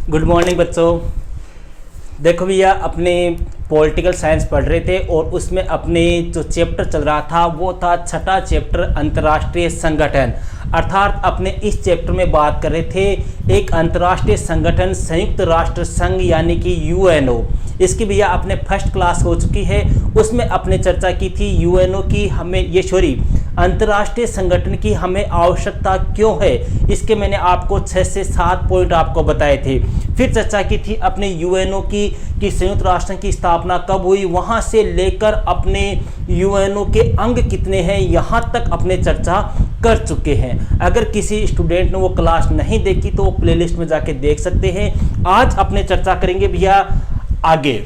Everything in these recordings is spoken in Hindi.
गुड मॉर्निंग बच्चों। देखो भैया, अपने पॉलिटिकल साइंस पढ़ रहे थे और उसमें अपने जो चैप्टर चल रहा था वो था छठा चैप्टर अंतर्राष्ट्रीय संगठन। अर्थात अपने इस चैप्टर में बात कर रहे थे एक अंतर्राष्ट्रीय संगठन संयुक्त राष्ट्र संघ यानी कि यूएनओ। इसकी भैया अपने फर्स्ट क्लास हो चुकी है, उसमें अपने चर्चा की थी यूएनओ की अंतर्राष्ट्रीय संगठन की हमें आवश्यकता क्यों है। इसके मैंने आपको 6 से 7 पॉइंट आपको बताए थे। फिर चर्चा की थी अपने यूएनओ की संयुक्त राष्ट्र की स्थापना कब हुई, वहां से लेकर अपने यूएनओ के अंग कितने हैं यहाँ तक अपने चर्चा कर चुके हैं। अगर किसी स्टूडेंट ने वो क्लास नहीं देखी तो वो प्लेलिस्ट में जाके देख सकते हैं। आज अपने चर्चा करेंगे भैया आगे।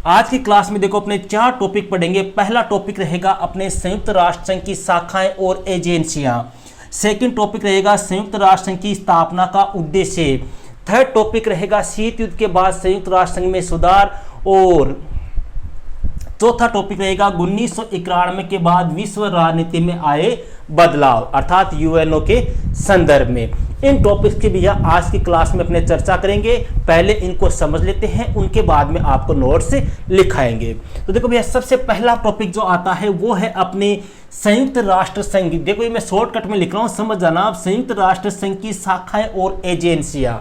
आज की क्लास में देखो अपने 4 टॉपिक पढ़ेंगे। पहला टॉपिक रहेगा अपने संयुक्त राष्ट्र संघ की शाखाएं और एजेंसियां। सेकंड टॉपिक रहेगा संयुक्त राष्ट्र संघ की स्थापना का उद्देश्य। थर्ड टॉपिक रहेगा शीत युद्ध के बाद संयुक्त राष्ट्र संघ में सुधार। और चौथा टॉपिक रहेगा 1991 के बाद विश्व राजनीति में आए बदलाव अर्थात यूएनओ के संदर्भ में। इन टॉपिक्स की भैया आज की क्लास में अपने चर्चा करेंगे। पहले इनको समझ लेते हैं, उनके बाद में आपको नोट्स लिखाएंगे। तो देखो भैया, सबसे पहला टॉपिक जो आता है वो है अपने संयुक्त राष्ट्र संघ। देखो ये मैं शॉर्टकट में लिख रहा हूं, समझ जाना आप। संयुक्त राष्ट्र संघ की शाखाएं और एजेंसियां।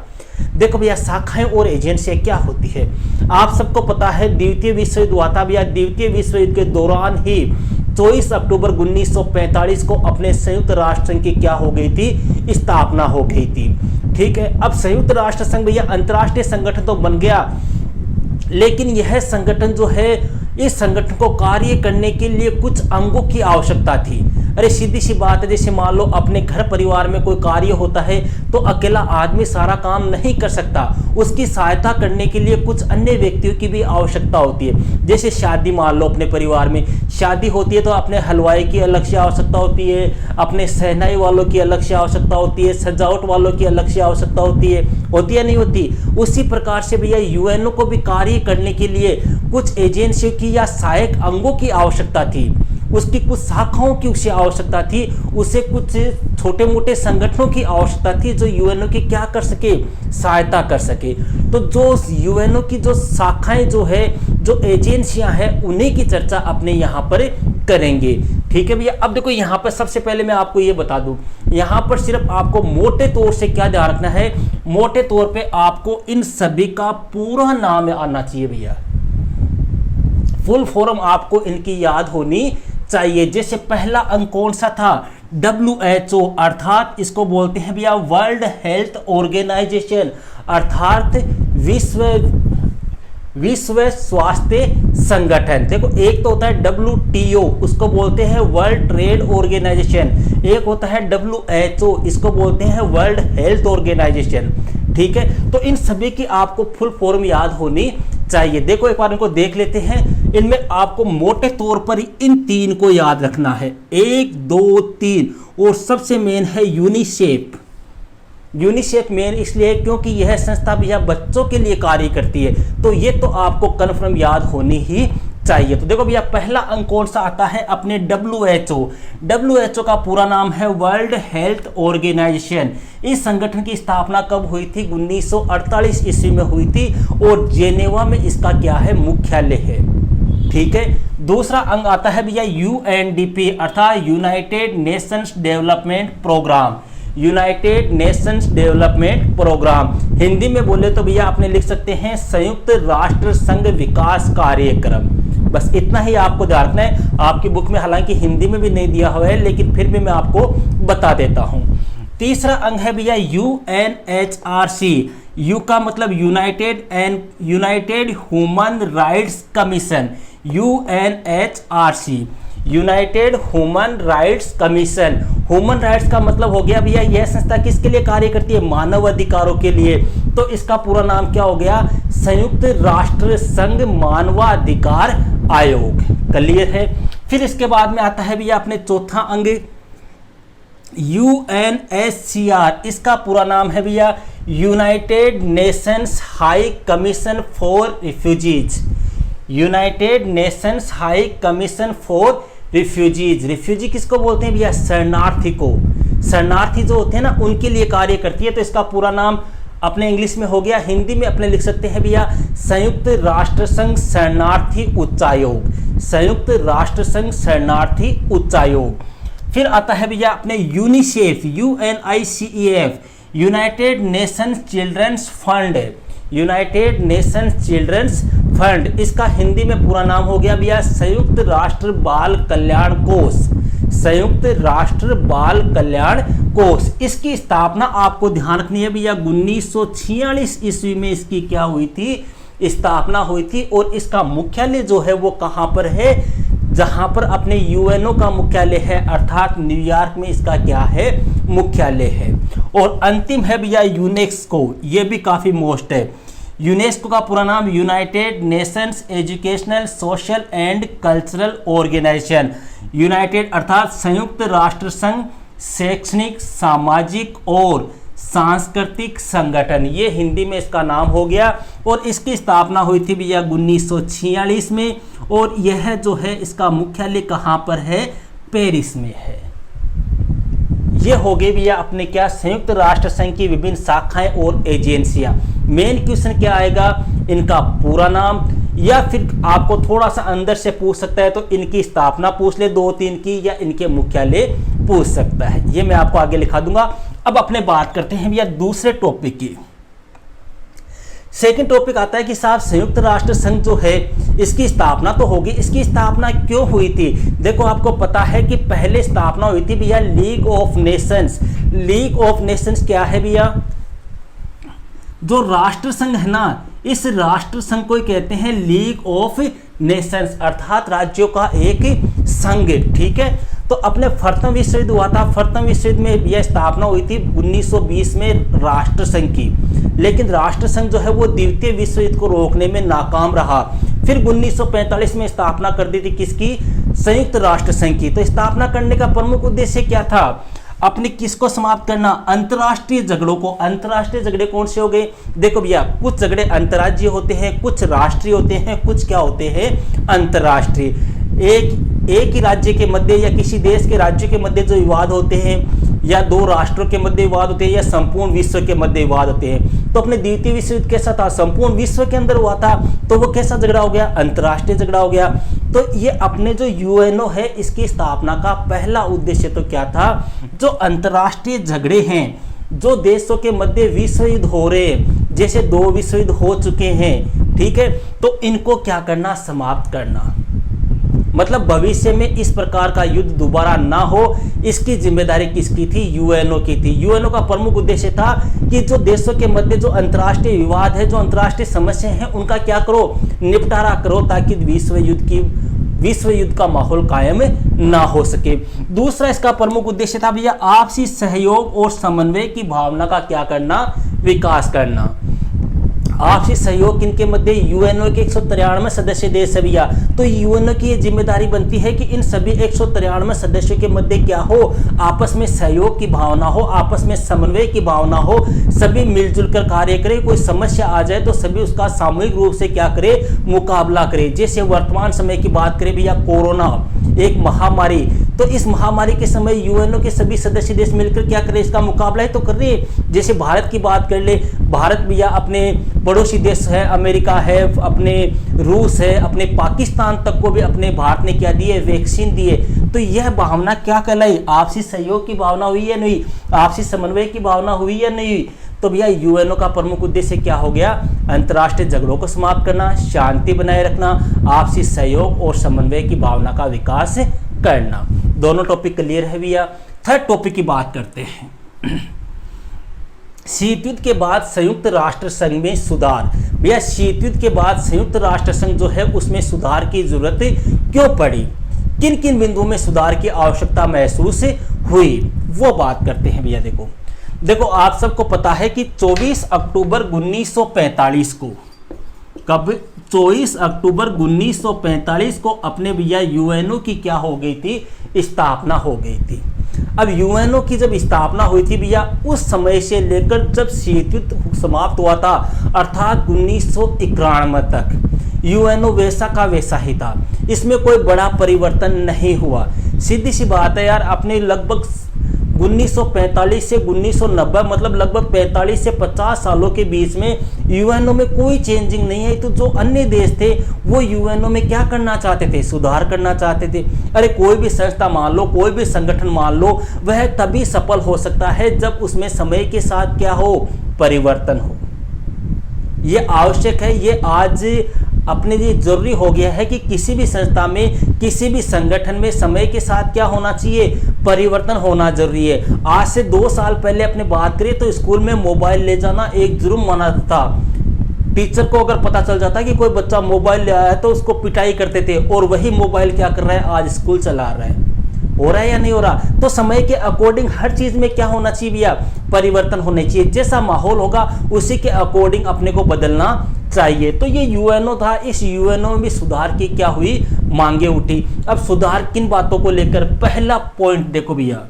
देखो भैया, शाखाएं और एजेंसियां क्या होती है आप सबको पता है। द्वितीय विश्व युद्ध हुआ था भैया। द्वितीय विश्व युद्ध के दौरान ही 24 अक्टूबर 1945 को अपने संयुक्त राष्ट्र संघ की क्या हो गई थी, स्थापना हो गई थी। ठीक है, अब संयुक्त राष्ट्र संघ भैया अंतर्राष्ट्रीय संगठन तो बन गया, लेकिन यह संगठन जो है, इस संगठन को कार्य करने के लिए कुछ अंगों की आवश्यकता थी। अरे सीधी सी बात है, जैसे मान लो अपने घर परिवार में कोई कार्य होता है तो अकेला आदमी सारा काम नहीं कर सकता, उसकी सहायता करने के लिए कुछ अन्य व्यक्तियों की भी आवश्यकता होती है। जैसे शादी, मान लो अपने परिवार में शादी होती है तो अपने हलवाई की अलग से आवश्यकता होती है, अपने शहनाई वालों की अलग से आवश्यकता होती है, सजावट वालों की अलग से आवश्यकता होती है या नहीं होती। उसी प्रकार से भैया यूएनओ को भी कार्य करने के लिए कुछ एजेंसियों की या सहायक अंगों की आवश्यकता थी, उसकी कुछ शाखाओं की उसे आवश्यकता थी, उसे कुछ छोटे मोटे संगठनों की आवश्यकता थी जो यूएनओ की क्या कर सके, सहायता कर सके। तो जो यूएनओ की जो शाखाएं जो है, जो एजेंसियां हैं, उन्हीं की चर्चा अपने यहाँ पर करेंगे। ठीक है भैया। अब देखो यहाँ पर सबसे पहले मैं आपको ये बता दूं, यहाँ पर सिर्फ आपको मोटे तौर से क्या ध्यान रखना है, मोटे तौर पे आपको इन सभी का पूरा नाम आना चाहिए भैया। फुल फॉर्म आपको इनकी याद होनी चाहिए। जैसे पहला अंक कौन सा था, WHO अर्थात इसको बोलते हैं भैया वर्ल्ड हेल्थ ऑर्गेनाइजेशन अर्थात विश्व स्वास्थ्य संगठन। देखो एक तो होता है WTO, उसको बोलते हैं वर्ल्ड ट्रेड ऑर्गेनाइजेशन। एक होता है WHO, इसको बोलते हैं वर्ल्ड हेल्थ ऑर्गेनाइजेशन। ठीक है, तो इन सभी की आपको फुल फॉर्म याद होनी चाहिए। देखो एक बार इनको देख लेते हैं। इनमें आपको मोटे तौर पर इन 3 को याद रखना है, 1 2 3। और सबसे मेन है यूनिसेफ। यूनिसेफ मेन इसलिए क्योंकि यह संस्था भैया बच्चों के लिए कार्य करती है, तो ये तो आपको कन्फर्म याद होनी ही चाहिए। तो देखो भैया, पहला अंक कौन सा आता है, अपने WHO का पूरा नाम है वर्ल्ड हेल्थ ऑर्गेनाइजेशन। इस संगठन की स्थापना कब हुई थी, 1948 ईस्वी में हुई थी और जेनेवा में इसका क्या है, मुख्यालय है। ठीक है, दूसरा अंग आता है भैया UNDP अर्थात United Nations Development Programme. United Nations Development Programme Hindi में बोले तो भैया आपने लिख सकते हैं संयुक्त राष्ट्र संघ विकास कार्यक्रम। बस इतना ही आपको ध्यान रखना है। आपकी बुक में हालांकि हिंदी में भी नहीं दिया हुआ है, लेकिन फिर भी मैं आपको बता देता हूं। तीसरा अंग है भैया UNHRC। यू का मतलब United human rights commission. UNHRC United human rights commission. Human rights का मतलब हो गया भैया यह संस्था किसके लिए कार्य करती है, मानव अधिकारों के लिए। तो इसका पूरा नाम क्या हो गया, संयुक्त राष्ट्र संघ मानवाधिकार आयोग। क्लियर है। फिर इसके बाद में आता है भैया अपने चौथा अंग UNHCR। इसका पूरा नाम है भैया United Nations high commission for refugees. United Nations high commission for refugees. Refugee किसको बोलते हैं भैया, शरणार्थी को। शरणार्थी जो होते हैं ना, उनके लिए कार्य करती है। तो इसका पूरा नाम अपने इंग्लिश में हो गया, हिंदी में अपने लिख सकते हैं भैया संयुक्त राष्ट्र संघ शरणार्थी उच्चायोग, संयुक्त राष्ट्र संघ शरणार्थी उच्चायोग। फिर आता है भैया अपने UNICEF, UNICEF, United Nations Children's Fund, United Nations Children's Fund, इसका हिंदी में पूरा नाम हो गया भैया संयुक्त राष्ट्र बाल कल्याण कोष, संयुक्त राष्ट्र बाल कल्याण कोष। इसकी स्थापना आपको ध्यान रखनी है भैया 1946 ईस्वी में इसकी क्या हुई थी, स्थापना हुई थी। और इसका मुख्यालय जो है वो कहां पर है, जहां पर अपने यूएनओ का मुख्यालय है, अर्थात न्यूयॉर्क में इसका क्या है, मुख्यालय है। और अंतिम है भैया यूनेस्को, ये भी काफी मोस्ट है। यूनेस्को का पूरा नाम United Nations Educational Social and Cultural Organisation, United अर्थात संयुक्त राष्ट्र संघ शैक्षणिक सामाजिक और सांस्कृतिक संगठन, ये हिंदी में इसका नाम हो गया। और इसकी स्थापना हुई थी भैया 1946 में। और यह जो है इसका मुख्यालय कहां पर है, पेरिस में है। ये हो गए भैया अपने क्या संयुक्त राष्ट्र संघ की विभिन्न शाखाएं और एजेंसियां। मेन क्वेश्चन क्या आएगा, इनका पूरा नाम, या फिर आपको थोड़ा सा अंदर से पूछ सकता है तो इनकी स्थापना पूछ ले 2-3 की, या इनके मुख्यालय पूछ सकता है। ये मैं आपको आगे लिखा दूंगा। अब अपने बात करते हैं भैया दूसरे टॉपिक की। सेकंड टॉपिक आता है कि साहब संयुक्त राष्ट्र संघ जो है इसकी स्थापना तो होगी, इसकी स्थापना क्यों हुई थी। देखो आपको पता है कि पहले स्थापना हुई थी भैया league of Nations. League of Nations क्या है भैया, जो राष्ट्र संघ है ना, इस राष्ट्र संघ को कहते हैं लीग ऑफ नेशंस, अर्थात राज्यों का एक संघ, ठीक है। तो अपने प्रथम विश्व युद्ध हुआ था, प्रथम विश्व युद्ध में यह स्थापना हुई थी 1920 में राष्ट्र संघ की, लेकिन राष्ट्र संघ जो है वो द्वितीय विश्व युद्ध को रोकने में नाकाम रहा। फिर 1945 में स्थापना कर दी थी किसकी, संयुक्त राष्ट्र संघ की। तो स्थापना करने का प्रमुख उद्देश्य क्या था, अपने किसको समाप्त करना, अंतर्राष्ट्रीय झगड़ों को। अंतर्राष्ट्रीय झगड़े कौन से हो गए, देखो भैया कुछ झगड़े अंतर्राज्यीय होते हैं, कुछ राष्ट्रीय होते हैं, कुछ क्या होते हैं, अंतर्राष्ट्रीय। एक ही राज्य के मध्य या किसी देश के राज्य के मध्य जो विवाद होते हैं, या दो राष्ट्रों के मध्य विवाद होते हैं, या संपूर्ण विश्व के मध्य विवाद होते हैं। तो अपने द्वितीय विश्व युद्ध कैसा था, संपूर्ण विश्व के अंदर हुआ था, तो वो कैसा झगड़ा हो गया, अंतर्राष्ट्रीय झगड़ा हो गया। तो ये अपने जो यूएनओ है इसकी स्थापना का पहला उद्देश्य तो क्या था, जो अंतर्राष्ट्रीय झगड़े हैं, जो देशों के मध्य विश्व युद्ध हो रहे हैं, जैसे 2 विश्व युद्ध हो चुके हैं, ठीक है, तो इनको क्या करना, समाप्त करना। मतलब भविष्य में इस प्रकार का युद्ध दोबारा ना हो, इसकी जिम्मेदारी किसकी थी, यूएनओ की थी। यूएनओ का प्रमुख उद्देश्य था कि जो देशों के मध्य जो अंतर्राष्ट्रीय विवाद है, जो अंतर्राष्ट्रीय समस्या है, उनका क्या करो, निपटारा करो, ताकि विश्व युद्ध का माहौल कायम ना हो सके। दूसरा इसका प्रमुख उद्देश्य था भैया आपसी सहयोग और समन्वय की भावना का क्या करना, विकास करना। आपसी सहयोग किनके मध्य, यूएनओ के 193 सदस्य देश है भैया। तो यूएनओ की ये जिम्मेदारी बनती है कि इन सभी 193 सदस्यों के मध्य क्या हो, आपस में सहयोग की भावना हो, आपस में समन्वय की भावना हो, सभी मिलजुल कर कार्य करें। कोई समस्या आ जाए तो सभी उसका सामूहिक रूप से क्या करे, मुकाबला करे। जैसे वर्तमान समय की बात करें भैया, कोरोना एक महामारी, तो इस महामारी के समय यूएनओ के सभी सदस्य देश मिलकर क्या करें, इसका मुकाबला ही तो कर रहे हैं। जैसे भारत की बात कर ले, भारत भैया अपने पड़ोसी देश है, अमेरिका है, अपने रूस है, अपने पाकिस्तान तक को भी अपने भारत ने क्या दिए, वैक्सीन दिए। तो यह भावना क्या कहलाई, आपसी सहयोग की भावना हुई या नहीं, आपसी समन्वय की भावना हुई या नहीं। तो भैया यूएनओ का प्रमुख उद्देश्य क्या हो गया, अंतर्राष्ट्रीय झगड़ों को समाप्त करना, शांति बनाए रखना, आपसी सहयोग और समन्वय की भावना का विकास करना। दोनों टॉपिक क्लियर है भैया। थर्ड टॉपिक की बात करते हैं, शीत युद्ध के बाद संयुक्त राष्ट्र संघ में सुधार। भैया शीत युद्ध के बाद संयुक्त राष्ट्र संघ जो है उसमें सुधार की जरूरत क्यों पड़ी, किन किन बिंदुओं में सुधार की आवश्यकता महसूस हुई, वो बात करते हैं भैया। देखो आप सबको पता है कि 24 अक्टूबर 1945 को, कब, 24 अक्टूबर 1945 को अपने भैया यूएनओ की क्या हो गई थी, स्थापना हो गई थी। अब यूएनओ की जब स्थापना हुई थी भैया, उस समय से लेकर जब शीत युद्ध समाप्त हुआ था, अर्थात 1991 तक यूएनओ वैसा का वैसा ही था, इसमें कोई बड़ा परिवर्तन नहीं हुआ। सीधी सी बात है यार, अपने लगभग 1945 से 1990 मतलब लगभग 45 से 50 सालों के बीच में यूएनओ में कोई चेंजिंग नहीं है। तो जो अन्य देश थे वो यूएनओ में क्या करना चाहते थे, सुधार करना चाहते थे। अरे कोई भी संस्था मान लो, कोई भी संगठन मान लो, वह तभी सफल हो सकता है जब उसमें समय के साथ क्या हो, परिवर्तन हो। ये आवश्यक है, ये आज अपने लिए जरूरी हो गया है कि किसी भी संस्था में, किसी भी संगठन में समय के साथ क्या होना चाहिए, परिवर्तन होना जरूरी है। आज से 2 साल पहले अपने बात करें तो स्कूल में मोबाइल ले जाना एक जुर्म माना था। टीचर को अगर पता चल जाता कि कोई बच्चा मोबाइल ले आया है तो उसको पिटाई करते थे, और वही मोबाइल क्या कर रहा है, आज स्कूल चला रहा है। हो रहा है या नहीं हो रहा? तो समय के अकॉर्डिंग हर चीज में क्या होना चाहिए भैया, परिवर्तन होने चाहिए। जैसा माहौल होगा उसी के अकॉर्डिंग अपने को बदलना चाहिए। तो ये यूएनओ था, इस यूएनओ में भी सुधार की क्या हुई, मांगे उठी। अब सुधार किन बातों को लेकर, पहला पॉइंट देखो भैया,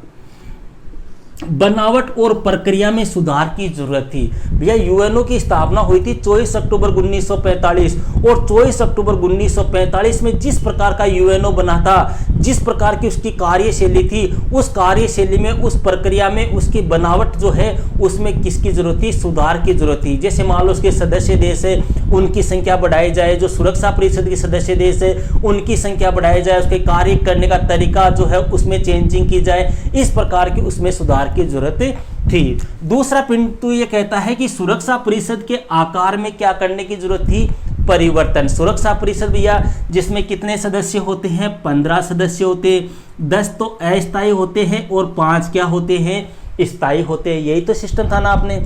बनावट और प्रक्रिया में सुधार की जरूरत थी। भैया यूएनओ की स्थापना हुई थी 24 अक्टूबर 1945, और 24 अक्टूबर 1945 में जिस प्रकार का यूएनओ बना था, जिस प्रकार की उसकी कार्यशैली थी, उस कार्यशैली में, उस प्रक्रिया में, उसकी बनावट जो है उसमें किसकी जरूरत थी, सुधार की जरूरत थी। जैसे मान लो उसके सदस्य देश है उनकी संख्या बढ़ाई जाए, जो सुरक्षा परिषद के सदस्य देश है उनकी संख्या बढ़ाई जाए, उसके कार्य करने का तरीका जो है उसमें चेंजिंग की जाए, इस प्रकार की उसमें सुधार की जरूरत थी। दूसरा बिंदु ये कहता है कि सुरक्षा परिषद के आकार में क्या करने की जरूरत थी, परिवर्तन। सुरक्षा परिषद भैया जिसमें कितने सदस्य होते हैं, 15 सदस्य होते, 10 तो अस्थायी होते हैं और 5 क्या होते हैं, स्थायी होते हैं। यही तो सिस्टम था ना आपने।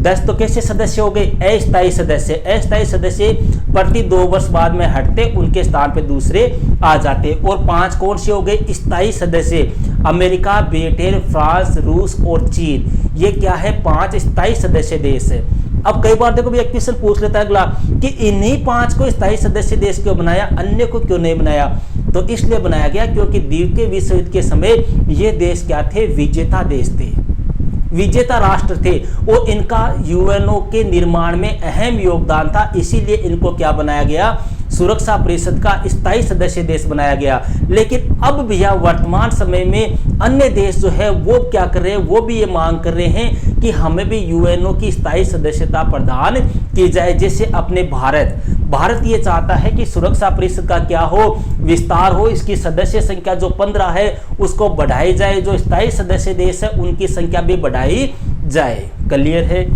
10 तो कैसे सदस्य हो गए, अस्थायी सदस्य। अस्थायी सदस्य प्रति 2 वर्ष बाद में हटते, उनके स्थान पे दूसरे आ जाते। और 5 कौन से हो गए, स्थायी सदस्य। अमेरिका, ब्रिटेन, फ्रांस, रूस और चीन, ये क्या है, 5 स्थायी सदस्य देश है। अब कई बार देखो भी एक क्वेश्चन पूछ लेता है अगला कि इन्हीं 5 को स्थायी सदस्य देश क्यों बनाया, अन्य को क्यों नहीं बनाया? तो इसलिए बनाया गया क्योंकि द्वितीय विश्व युद्ध के समय ये देश क्या थे, विजेता देश थे, विजेता राष्ट्र थे, और इनका यूएनओ के निर्माण में अहम योगदान था। इसीलिए इनको क्या बनाया गया, सुरक्षा परिषद का स्थायी सदस्य देश बनाया गया। लेकिन अब भैया वर्तमान समय में अन्य देश जो है वो क्या कर रहे हैं, वो भी ये मांग कर रहे हैं कि हमें भी यूएनओ की स्थायी सदस्यता प्रदान की जाए। जैसे अपने भारत ये चाहता है कि सुरक्षा परिषद का क्या हो, विस्तार हो, इसकी सदस्य संख्या जो 15 है उसको बढ़ाई जाए, जो स्थायी सदस्य देश है उनकी संख्या भी बढ़ाई जाए। क्लियर है?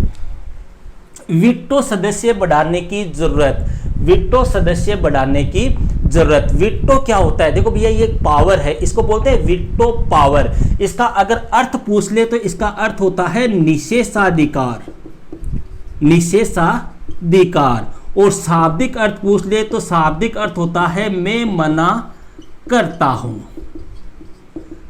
वीटो सदस्य बढ़ाने की जरूरत, वीटो सदस्य बढ़ाने की जरूरत। वीटो क्या होता है, देखो भैया ये पावर है, इसको बोलते हैं वीटो पावर। इसका अगर अर्थ पूछ ले तो इसका अर्थ होता है निषेधाधिकार, निषेधाधिकार। और शाब्दिक अर्थ पूछ ले तो शाब्दिक अर्थ होता है मैं मना करता हूं।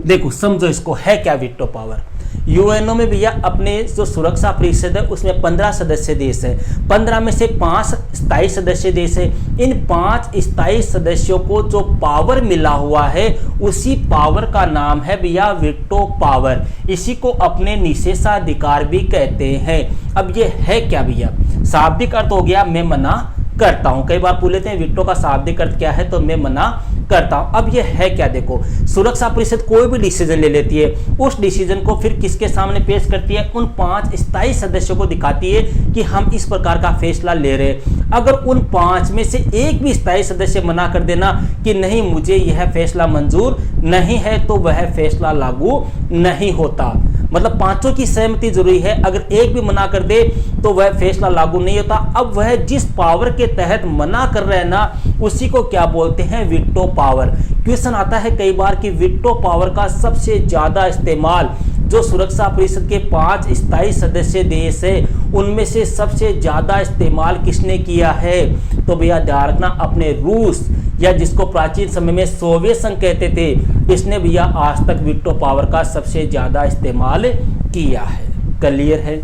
देखो समझो इसको, है क्या वीटो पावर। यूएनओ में भैया अपने जो सुरक्षा परिषद है उसमें 15 सदस्य देश है, 15 में से 5 स्थायी सदस्य देश है। इन 5 स्थायी सदस्यों को जो पावर मिला हुआ है उसी पावर का नाम है भैया वीटो पावर। इसी को अपने निषेधाधिकार भी कहते हैं। अब ये है क्या भैया, शाब्दिक अर्थ हो गया मैं मना करता हूं। कई बार पूछ लेते हैं वीटो का शाब्दिक अर्थ क्या है, तो मैं मना करता हूं। अब ये है क्या, देखो सुरक्षा परिषद कोई भी डिसीजन ले लेती है, उस डिसीजन को फिर किसके सामने पेश करती है, उन 5 स्थायी सदस्यों को दिखाती है कि हम इस प्रकार का फैसला ले रहे हैं। अगर उन 5 में से एक भी स्थायी सदस्य मना कर देना कि नहीं मुझे यह फैसला मंजूर नहीं है, तो वह फैसला लागू नहीं होता। मतलब 5 की सहमति जरूरी है, अगर एक भी मना कर दे तो वह फैसला लागू नहीं होता। अब वह जिस पावर के तहत मना कर रहे हैं ना, उसी को क्या बोलते हैं, वीटो पावर। क्वेश्चन आता है कई बार कि वीटो पावर का सबसे ज्यादा इस्तेमाल जो सुरक्षा परिषद के 5 स्थायी सदस्य देश है उनमें से सबसे ज्यादा इस्तेमाल किसने किया है, तो भैया ध्यान रखना अपने रूस, या जिसको प्राचीन समय में सोवियत संघ कहते थे, इसने भैया आज तक वीटो पावर का सबसे ज्यादा इस्तेमाल किया है। क्लियर है?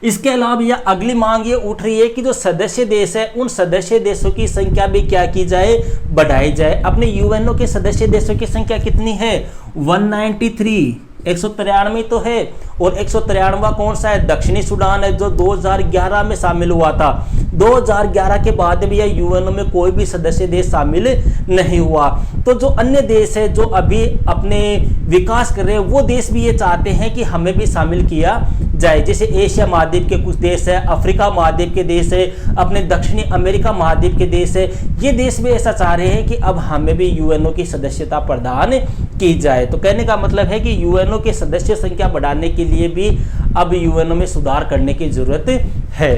इसके अलावा यह अगली मांग ये उठ रही है कि जो सदस्य देश है उन सदस्य देशों की संख्या भी क्या की जाए, बढ़ाई जाए। अपने यूएनओ के सदस्य देशों की संख्या कितनी है, 193 193 तो है, और 193वां कौन सा है? दक्षिणी सूडान है, जो 2011 में शामिल हुआ था। 2011 के बाद भी यह यूएनओ में कोई भी सदस्य देश शामिल नहीं हुआ। तो जो अन्य देश है जो अभी अपने विकास कर रहे हैं, वो देश भी ये चाहते हैं कि हमें भी शामिल किया जाए। जैसे एशिया महाद्वीप के कुछ देश है, अफ्रीका महाद्वीप के देश है, अपने दक्षिणी अमेरिका महाद्वीप के देश है, ये देश भी ऐसा चाह रहे हैं कि अब हमें भी यूएनओ की सदस्यता प्रदान की जाए। तो कहने का मतलब है कि यूएनओ के सदस्य संख्या बढ़ाने के लिए भी अब यूएनओ में सुधार करने की जरूरत है।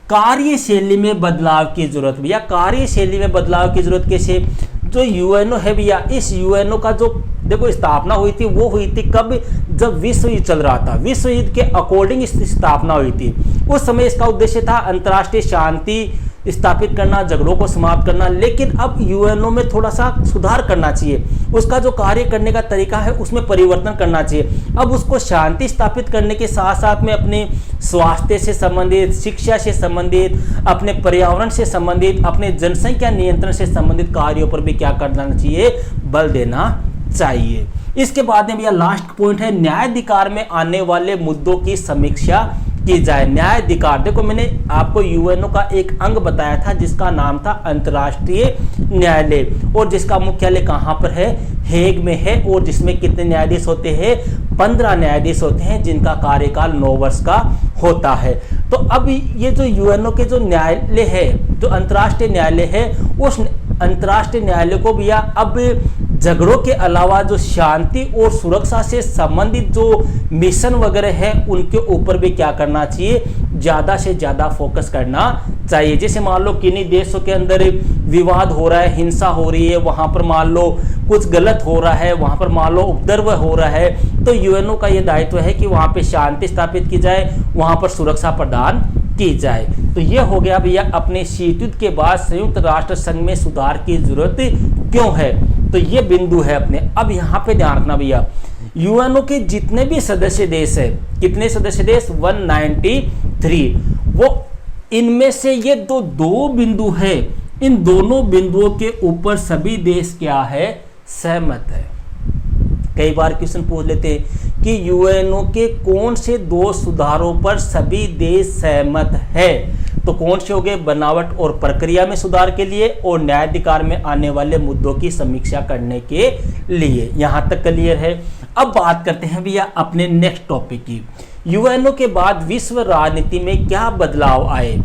कार्यशैली में बदलाव की जरूरत, भैया कार्यशैली में बदलाव की जरूरत कैसे? जो यूएनओ है भैया, इस यूएनओ का जो देखो स्थापना हुई थी, वो हुई थी कब? जब विश्व युद्ध चल रहा था। विश्व युद्ध के अकॉर्डिंग इसकी स्थापना हुई थी। उस समय इसका उद्देश्य था अंतर्राष्ट्रीय शांति स्थापित करना, झगड़ों को समाप्त करना। लेकिन अब यूएनओ में थोड़ा सा सुधार करना चाहिए, उसका जो कार्य करने का तरीका है उसमें परिवर्तन करना चाहिए। अब उसको शांति स्थापित करने के साथ साथ में अपने स्वास्थ्य से संबंधित, शिक्षा से संबंधित, अपने पर्यावरण से संबंधित, अपने जनसंख्या नियंत्रण से संबंधित कार्यों पर भी क्या करना चाहिए? बल देना चाहिए। इसके बाद में भैया लास्ट पॉइंट है, न्यायाधिकार में आने वाले मुद्दों की समीक्षा की जाए। न्यायाधिकार, देखो मैंने आपको यूएनओ का एक अंग बताया था जिसका नाम था अंतर्राष्ट्रीय न्यायालय, और जिसका मुख्यालय कहाँ पर है? हेग में है, और जिसमें कितने न्यायाधीश होते हैं? 15 न्यायाधीश होते हैं, जिनका कार्यकाल 9 वर्ष का होता है। तो अब ये जो यूएनओ के जो न्यायालय है, जो अंतर्राष्ट्रीय न्यायालय है, उस अंतर्राष्ट्रीय न्यायालय को भैया अब झगड़ों के अलावा जो शांति और सुरक्षा से संबंधित जो मिशन वगैरह है, उनके ऊपर भी क्या करना चाहिए? ज़्यादा से ज़्यादा फोकस करना चाहिए। जैसे मान लो किन्हीं देशों के अंदर विवाद हो रहा है, हिंसा हो रही है, वहाँ पर मान लो कुछ गलत हो रहा है, वहाँ पर मान लो उपद्रव हो रहा है, तो यूएनओ का ये दायित्व है कि वहाँ पे शांति स्थापित की जाए, वहाँ पर सुरक्षा प्रदान की जाए। तो ये हो गया भैया अपने शीत युद्ध के बाद संयुक्त राष्ट्र संघ में सुधार की जरूरत क्यों है, तो ये बिंदु है अपने। अब यहाँ पे ध्यान रखना भैया, यूएनओ के जितने भी सदस्य देश है, कितने सदस्य देश? 193। वो इनमें से ये दो बिंदु है, इन दोनों बिंदुओं के ऊपर सभी देश क्या है? सहमत है। कई बार क्वेश्चन पूछ लेते हैं कि यूएनओ के कौन से 2 सुधारों पर सभी देश सहमत है? तो कौन से हो गए? बनावट और प्रक्रिया में सुधार के लिए, और न्यायाधिकार में आने वाले मुद्दों की समीक्षा करने के लिए। यहां तक क्लियर है। अब बात करते हैं भैया अपने नेक्स्ट टॉपिक की। यूएनओ के बाद विश्व राजनीति में क्या बदलाव आए?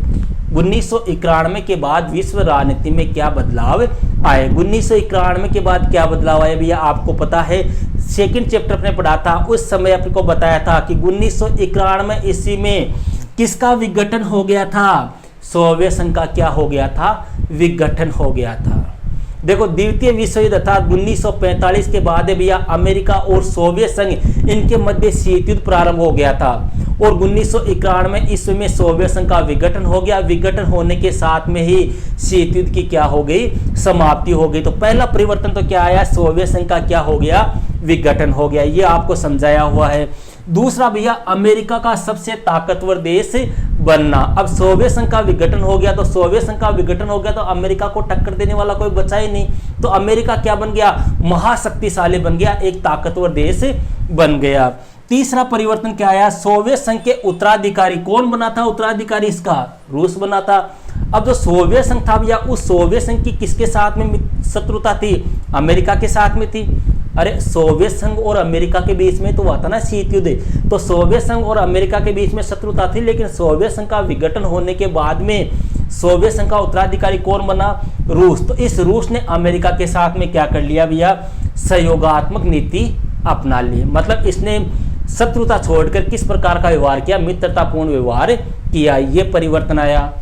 1991 के बाद विश्व राजनीति में क्या बदलाव आए? 1991 के बाद क्या बदलाव आए भैया? आपको पता है, सेकंड चैप्टर अपने पढ़ा था, उस समय आपको बताया था कि 1991 ईस्वी में किसका विघटन हो गया था? सोवियत संघ का क्या हो गया था? विघटन हो गया था। देखो द्वितीय विश्व युद्ध अर्थात 1945 के बाद भैया अमेरिका और सोवियत संघ इनके मध्य शीत युद्ध प्रारंभ हो गया था, और 1991 ईस्वी में सोवियत संघ का विघटन हो गया। विघटन होने के साथ में ही शीत युद्ध की क्या हो गई? समाप्ति हो गई। तो पहला परिवर्तन तो क्या आया? सोवियत संघ का क्या हो गया? विघटन हो गया। ये आपको समझाया हुआ है। दूसरा भैया अमेरिका का सबसे ताकतवर देश बनना। अब सोवियत संघ का विघटन हो गया, तो सोवियत संघ का विघटन हो गया तो अमेरिका को टक्कर देने वाला कोई बचा ही नहीं। तो अमेरिका क्या बन गया? महाशक्तिशाली बन गया, एक ताकतवर देश बन गया। तीसरा परिवर्तन क्या आया? सोवियत संघ के उत्तराधिकारी कौन बना था? उत्तराधिकारी इसका रूस बना था। अब जो सोवियत संघ था भैया, उस सोवियत संघ की किसके साथ में शत्रुता थी? अमेरिका के साथ में थी। अरे सोवियत संघ और अमेरिका के बीच में तो हुआ था ना शीत युद्ध, तो सोवियत संघ और अमेरिका के बीच में शत्रुता थी। लेकिन सोवियत संघ का विघटन होने के बाद में सोवियत संघ का उत्तराधिकारी कौन बना? रूस। तो इस रूस ने अमेरिका के साथ में क्या कर लिया भैया? सहयोगात्मक नीति अपना ली। मतलब इसने शत्रुता छोड़कर किस प्रकार का व्यवहार किया? मित्रतापूर्ण व्यवहार किया। ये परिवर्तन आया।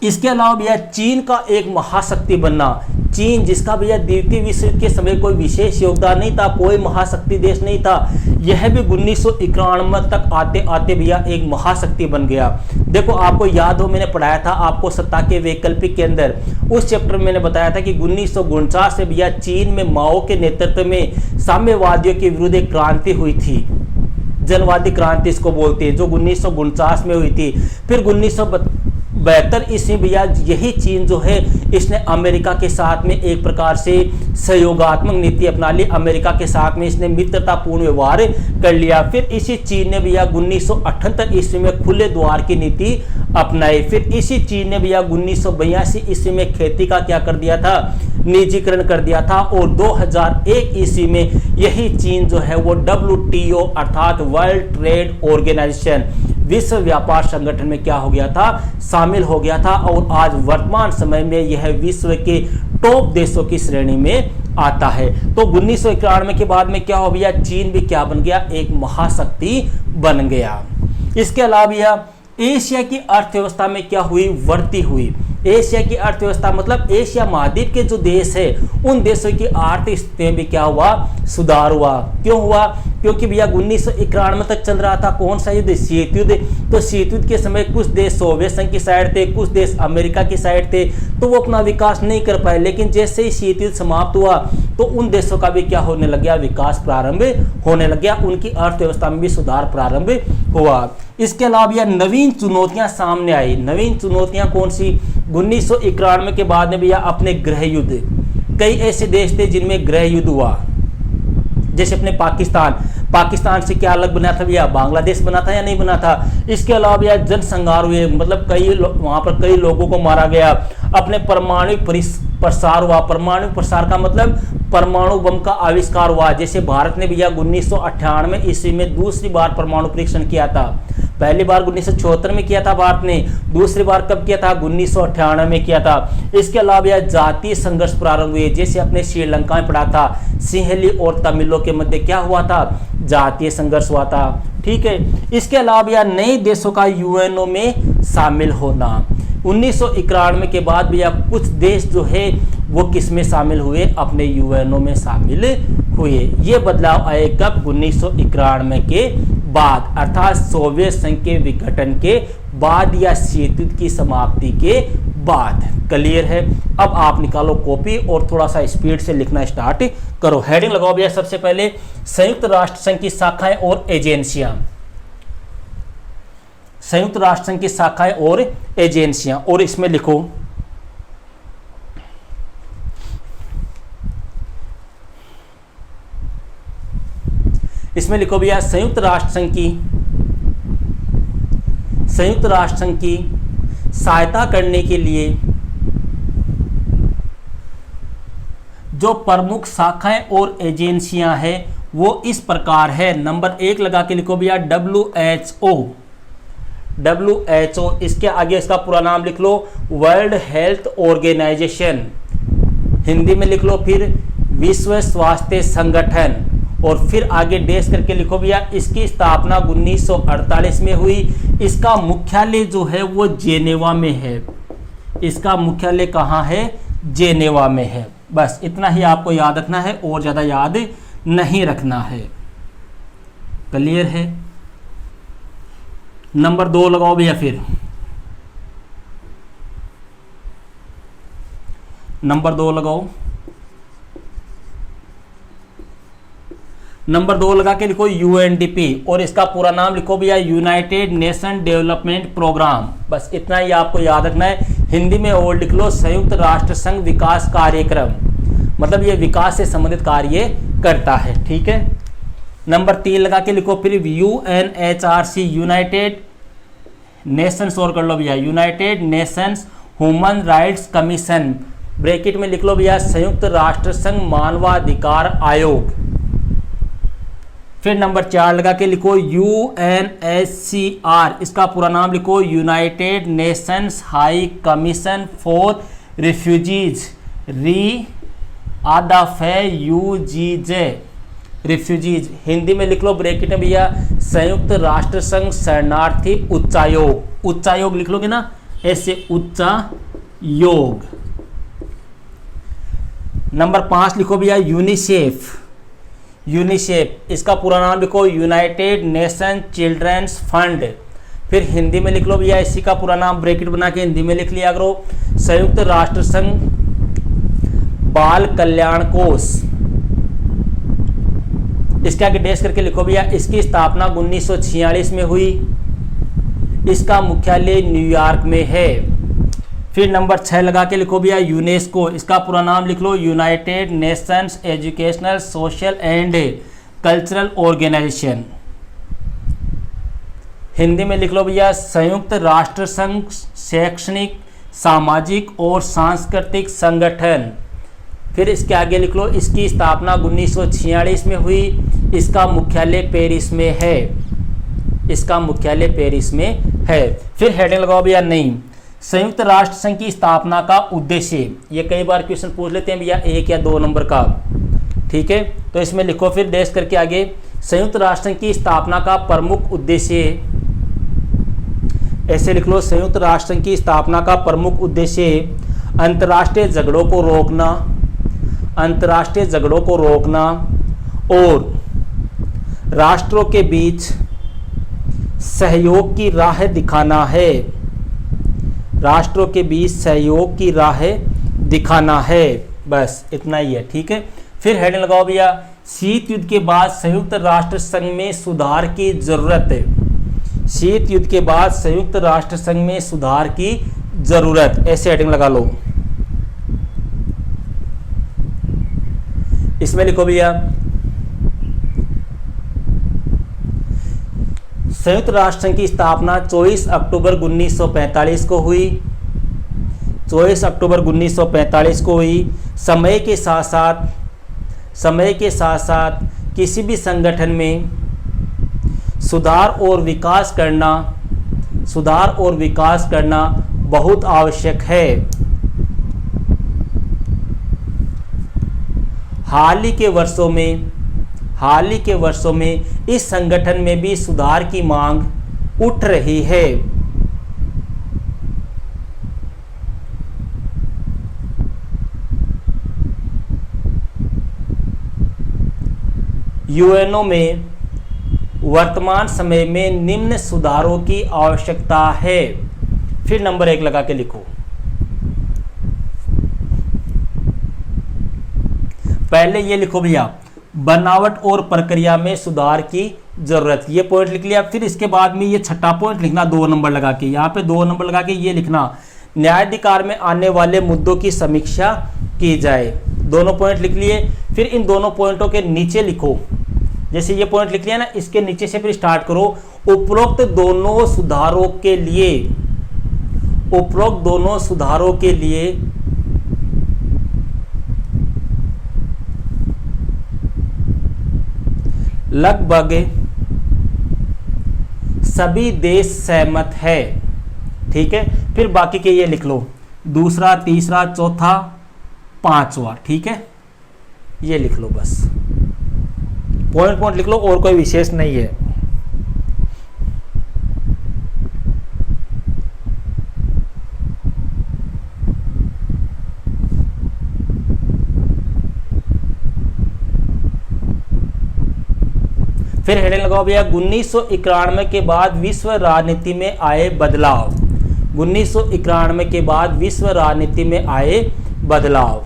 इसके अलावा भैया चीन का एक महाशक्ति बनना। चीन जिसका भैया द्वितीय विश्व युद्ध के समय कोई विशेष योगदान नहीं था, कोई महाशक्ति देश नहीं था, यह भी 1991 तक आते आते भैया एक महाशक्ति बन गया। देखो आपको याद हो, मैंने पढ़ाया था आपको सत्ता के वैकल्पिक के अंदर, उस चैप्टर में मैंने बताया था कि 1949 से भैया चीन में माओ के नेतृत्व में साम्यवादियों के विरुद्ध एक क्रांति हुई थी। जनवादी क्रांति इसको बोलते हैं, जो 1949 में हुई थी। फिर 1972 ईस्वी भैया यही चीन जो है इसने अमेरिका के साथ में एक प्रकार से सहयोगात्मक नीति अपना ली, अमेरिका के साथ में इसने मित्रतापूर्ण व्यवहार कर लिया। फिर इसी चीन ने भैया 1978 ईस्वी में खुले द्वार की नीति अपनाई। फिर इसी चीन ने भैया 1982 ईस्वी में खेती का क्या कर दिया था, निजीकरण कर दिया था। और 2001 ईस्वी में यही चीन जो है वो WTO अर्थात वर्ल्ड ट्रेड ऑर्गेनाइजेशन विश्व व्यापार संगठन में क्या हो गया था, शामिल हो गया था। और आज वर्तमान समय में यह विश्व के टॉप देशों की श्रेणी में आता है। तो 1991 के बाद में क्या हो गया, चीन भी क्या बन गया, एक महाशक्ति बन गया। इसके अलावा यह एशिया की अर्थव्यवस्था में क्या हुई, वृद्धि हुई। एशिया की अर्थव्यवस्था मतलब एशिया महाद्वीप के जो देश है उन देशों की आर्थिक स्थिति में भी क्या हुआ, सुधार हुआ। क्यों हुआ, क्योंकि भैया 1991 तक चल रहा था कौन सा युद्ध, शीत युद्ध। तो शीत युद्ध के समय कुछ देश सोवियत संघ की साइड थे, कुछ देश अमेरिका की साइड थे, तो वो अपना विकास नहीं कर पाए। लेकिन जैसे ही शीत युद्ध समाप्त हुआ तो उन देशों का भी क्या होने लग गया, विकास प्रारंभ होने लग गया, उनकी अर्थव्यवस्था में भी सुधार प्रारंभ हुआ। इसके अलावा यह नवीन चुनौतियां सामने आई। नवीन चुनौतियां कौन सी, 1991 के बाद में भैया अपने गृह युद्ध, कई ऐसे देश थे जिनमें गृह युद्ध हुआ, जैसे अपने पाकिस्तान से क्या अलग बना था भैया, बांग्लादेश बना था या नहीं बना था। इसके अलावा भैया जनसंहार हुए, मतलब वहां पर कई लोगों को मारा गया। अपने परमाणु प्रसार हुआ, परमाणु प्रसार का मतलब परमाणु बम का आविष्कार हुआ। जैसे भारत ने भैया 1998 ईस्वी में दूसरी बार परमाणु परीक्षण किया था। पहली बार 1974 में किया था भारत ने, दूसरी बार कब किया था, 1998 में किया था। इसके अलावा यह जातीय संघर्ष प्रारंभ हुए, जैसे अपने श्रीलंका में पड़ा था, सिंहली और तमिलों के मध्य क्या हुआ था, जातीय संघर्ष हुआ था। ठीक है। इसके अलावा यह नए देशों का यूएनओ में शामिल होना। 1991 के बाद भी अब कुछ देश जो है वो किस में शामिल हुए, अपने यूएनओ में शामिल हुए। ये बदलाव आए कब, 1991 के बाद, अर्थात सोवियत संघ के विघटन के बाद या शीत युद्ध की समाप्ति के बाद। क्लियर है। अब आप निकालो कॉपी और थोड़ा सा स्पीड से लिखना स्टार्ट करो। हेडिंग लगाओ भैया सबसे पहले, संयुक्त राष्ट्र संघ की शाखाएं और एजेंसियां। संयुक्त राष्ट्र संघ की शाखाएं और एजेंसियां, और इसमें लिखो भैया संयुक्त राष्ट्र संघ की सहायता करने के लिए जो प्रमुख शाखाएं और एजेंसियां हैं वो इस प्रकार है। नंबर 1 लगा के लिखो भैया WHO। इसके आगे इसका पूरा नाम लिख लो, वर्ल्ड हेल्थ ऑर्गेनाइजेशन। हिंदी में लिख लो फिर विश्व स्वास्थ्य संगठन, और फिर आगे डेश करके लिखो भैया इसकी स्थापना 1948 में हुई। इसका मुख्यालय जो है वो जेनेवा में है। इसका मुख्यालय कहाँ है, जेनेवा में है। बस इतना ही आपको याद रखना है और ज़्यादा याद नहीं रखना है। क्लियर है। नंबर 2 लगाओ भैया फिर, नंबर 2 लगाओ। नंबर 2 लगा के लिखो UNDP, और इसका पूरा नाम लिखो भैया यूनाइटेड नेशन डेवलपमेंट प्रोग्राम। बस इतना ही आपको याद रखना है। हिंदी में और लिख लो संयुक्त राष्ट्र संघ विकास कार्यक्रम, मतलब ये विकास से संबंधित कार्य करता है। ठीक है। नंबर 3 लगा के लिखो फिर UNHRC, यूनाइटेड नेशंस, और कर लो भैया United Nations human rights commission. Bracket में लिख लो भैया संयुक्त राष्ट्र संघ मानवाधिकार आयोग। फिर नंबर 4 लगा के लिखो UNHCR, इसका पूरा नाम लिखो United Nations high commission for refugees, refugees. Hindi में लिख लो ब्रैकेट में भैया संयुक्त राष्ट्र संघ शरणार्थी उच्चायोग। उच्चायोग लिख लोगे ना ऐसे, उच्चायोग। नंबर 5 लिखो भैया यूनिसेफ। इसका पूरा नाम लिखो यूनाइटेड नेशन चिल्ड्रंस फंड। फिर हिंदी में लिख लो भैया इसी का पूरा नाम ब्रैकेट बना के हिंदी में लिख लिया करो, संयुक्त राष्ट्र संघ बाल कल्याण कोष। इसके आगे डैश करके लिखो भैया इसकी स्थापना 1946 में हुई। इसका मुख्यालय न्यूयॉर्क में है। फिर नंबर 6 लगा के लिखो भैया यूनेस्को, इसका पूरा नाम लिख लो, United Nations Educational Social and Cultural Organization. Hindi में लिख लो भैया संयुक्त राष्ट्र संघ शैक्षणिक सामाजिक और सांस्कृतिक संगठन। फिर इसके आगे लिख लो इसकी स्थापना 1946 में हुई, इसका मुख्यालय पेरिस में है, इसका मुख्यालय पेरिस में है। फिर हेडिंग लगाओ भैया नहीं, संयुक्त राष्ट्र संघ की स्थापना का उद्देश्य, ये कई बार क्वेश्चन पूछ लेते हैं भैया 1 या 2 नंबर का, ठीक है, तो इसमें लिखो फिर डैश करके आगे, संयुक्त राष्ट्र संघ की स्थापना का प्रमुख उद्देश्य, ऐसे लिख लो, संयुक्त राष्ट्र संघ की स्थापना का प्रमुख उद्देश्य अंतर्राष्ट्रीय झगड़ों को रोकना, अंतर्राष्ट्रीय झगड़ों को रोकना और राष्ट्रों के बीच सहयोग की राह दिखाना है, राष्ट्रों के बीच सहयोग की राह दिखाना है, बस इतना ही है, ठीक है। फिर हेडिंग लगाओ भैया शीत युद्ध के बाद संयुक्त राष्ट्र संघ में सुधार की जरूरत है, शीत युद्ध के बाद संयुक्त राष्ट्र संघ में सुधार की जरूरत, ऐसे हेडिंग लगा लो। इसमें लिखो भैया संयुक्त राष्ट्र संघ की स्थापना 24 अक्टूबर 1945 को हुई, 24 अक्टूबर 1945 को हुई। समय के साथ किसी भी संगठन में सुधार और विकास करना बहुत आवश्यक है। हाल ही के वर्षों में इस संगठन में भी सुधार की मांग उठ रही है। यूएनओ में वर्तमान समय में निम्न सुधारों की आवश्यकता है। फिर नंबर 1 लगा के लिखो, पहले ये लिखो भैया बनावट और प्रक्रिया में सुधार की जरूरत, ये पॉइंट लिख लिया। फिर इसके बाद में ये छठा पॉइंट लिखना 2 नंबर लगा के, यहाँ पे 2 नंबर लगा के ये लिखना न्यायाधिकार में आने वाले मुद्दों की समीक्षा की जाए। दोनों पॉइंट लिख लिए। फिर इन दोनों पॉइंटों के नीचे लिखो, जैसे ये पॉइंट लिख लिया ना, इसके नीचे से फिर स्टार्ट करो। उपरोक्त दोनों सुधारों के लिए लगभग सभी देश सहमत है, ठीक है। फिर बाकी के ये लिख लो, दूसरा, तीसरा, चौथा, 5वां, ठीक है, ये लिख लो, बस पॉइंट लिख लो, और कोई विशेष नहीं है। फिर हेडिंग लगाओ भैया 1991 के बाद विश्व राजनीति में आए बदलाव, 1991 के बाद विश्व राजनीति में आए बदलाव।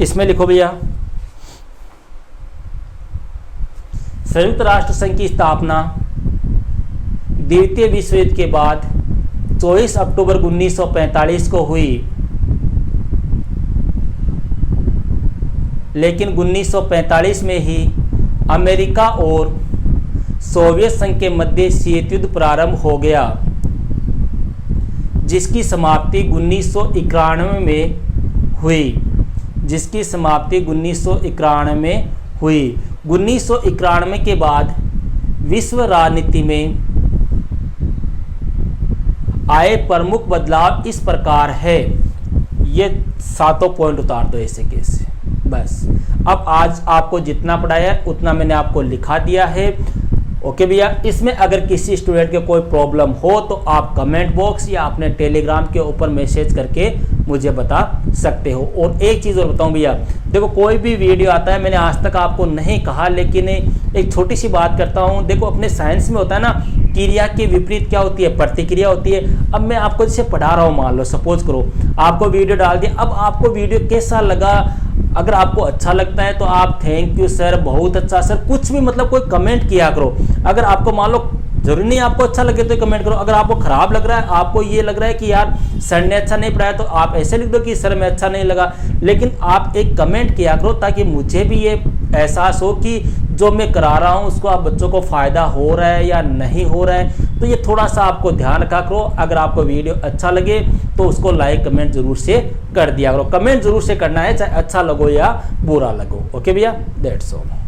इसमें लिखो भैया संयुक्त राष्ट्र संघ की स्थापना द्वितीय विश्व युद्ध के बाद 24 अक्टूबर 1945 को हुई, लेकिन 1945 में ही अमेरिका और सोवियत संघ के मध्य शीत युद्ध प्रारंभ हो गया, जिसकी समाप्ति 1991 में हुई, 1991 के बाद विश्व राजनीति में आए प्रमुख बदलाव इस प्रकार है। ये 7 पॉइंट उतार दो ऐसे कैसे, बस। अब आज आपको जितना पढ़ाया है उतना मैंने आपको लिखा दिया है, ओके भैया। इसमें अगर किसी स्टूडेंट के कोई प्रॉब्लम हो तो आप कमेंट बॉक्स या अपने टेलीग्राम के ऊपर मैसेज करके मुझे बता सकते हो। और एक चीज़ और बताऊं भैया, देखो कोई भी वीडियो आता है, मैंने आज तक आपको नहीं कहा, लेकिन एक छोटी सी बात करता हूं। देखो अपने साइंस में होता है ना, क्रिया के विपरीत क्या होती है, प्रतिक्रिया होती है। अब मैं आपको जैसे पढ़ा रहा हूँ, मान लो सपोज करो आपको वीडियो डाल दिया, अब आपको वीडियो कैसा लगा, अगर आपको अच्छा लगता है तो आप थैंक यू सर, बहुत अच्छा सर, कुछ भी मतलब कोई कमेंट किया करो। अगर आपको मान लो जरूरी नहीं आपको अच्छा लगे तो कमेंट करो। अगर आपको खराब लग रहा है, आपको ये लग रहा है कि यार सर ने अच्छा नहीं पढ़ाया, तो आप ऐसे लिख दो कि सर में अच्छा नहीं लगा, लेकिन आप एक कमेंट किया करो ताकि मुझे भी ये एहसास हो कि जो मैं करा रहा हूँ उसको आप बच्चों को फ़ायदा हो रहा है या नहीं हो रहा है। तो ये थोड़ा सा आपको ध्यान रखा करो। अगर आपको वीडियो अच्छा लगे तो उसको लाइक कमेंट जरूर से कर दिया करो। कमेंट जरूर से करना है, चाहे अच्छा लगो या बुरा लगो। ओके भैया, दैट्स ऑल।